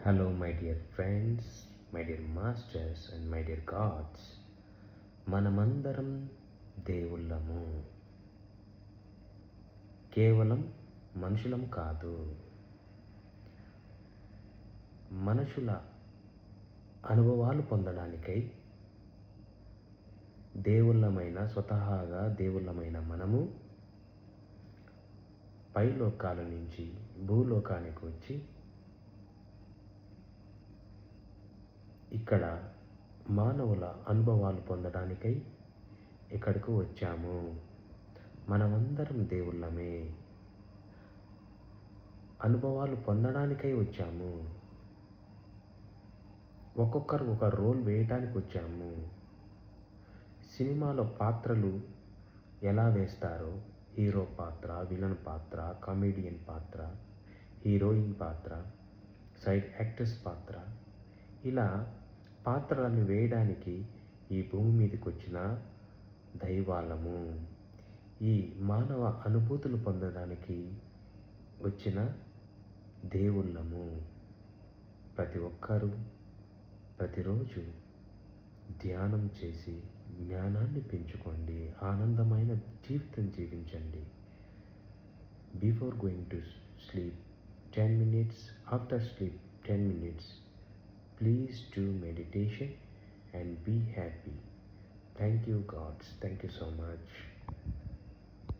Hello, my dear friends, my dear masters, and my dear gods. మనమందరం దేవుళ్ళము. కేవలం మనుషులం కాదు. మనుషుల అనుభవాలు పొందడానికై స్వతహాగా దేవుళ్ళమైన మనము పైలోకాల నుంచి భూలోకానికి వచ్చి ఇక్కడ మానవుల అనుభవాలు పొందడానికై ఇక్కడికి వచ్చాము. మనమందరం దేవుళ్ళమే. అనుభవాలు పొందడానికై వచ్చాము. ఒక్కొక్కరు ఒక రోల్ వేయటానికి వచ్చాము. సినిమాలో పాత్రలు ఎలా వేస్తారో, హీరో పాత్ర, విలన్ పాత్ర, కామెడియన్ పాత్ర, హీరోయిన్ పాత్ర, సైడ్ యాక్టర్స్ పాత్ర, ఇలా పాత్రలను వేయడానికి ఈ భూమి మీదకి వచ్చిన దైవాలము. ఈ మానవ అనుభూతులు పొందడానికి వచ్చిన దేవుళ్ళము. ప్రతి ఒక్కరూ ప్రతిరోజు ధ్యానం చేసి జ్ఞానాన్ని పెంచుకోండి. ఆనందమైన జీవితం జీవించండి. Before going to sleep 10 minutes, after sleep 10 minutes, please do meditation and be happy. Thank you, gods. Thank you so much.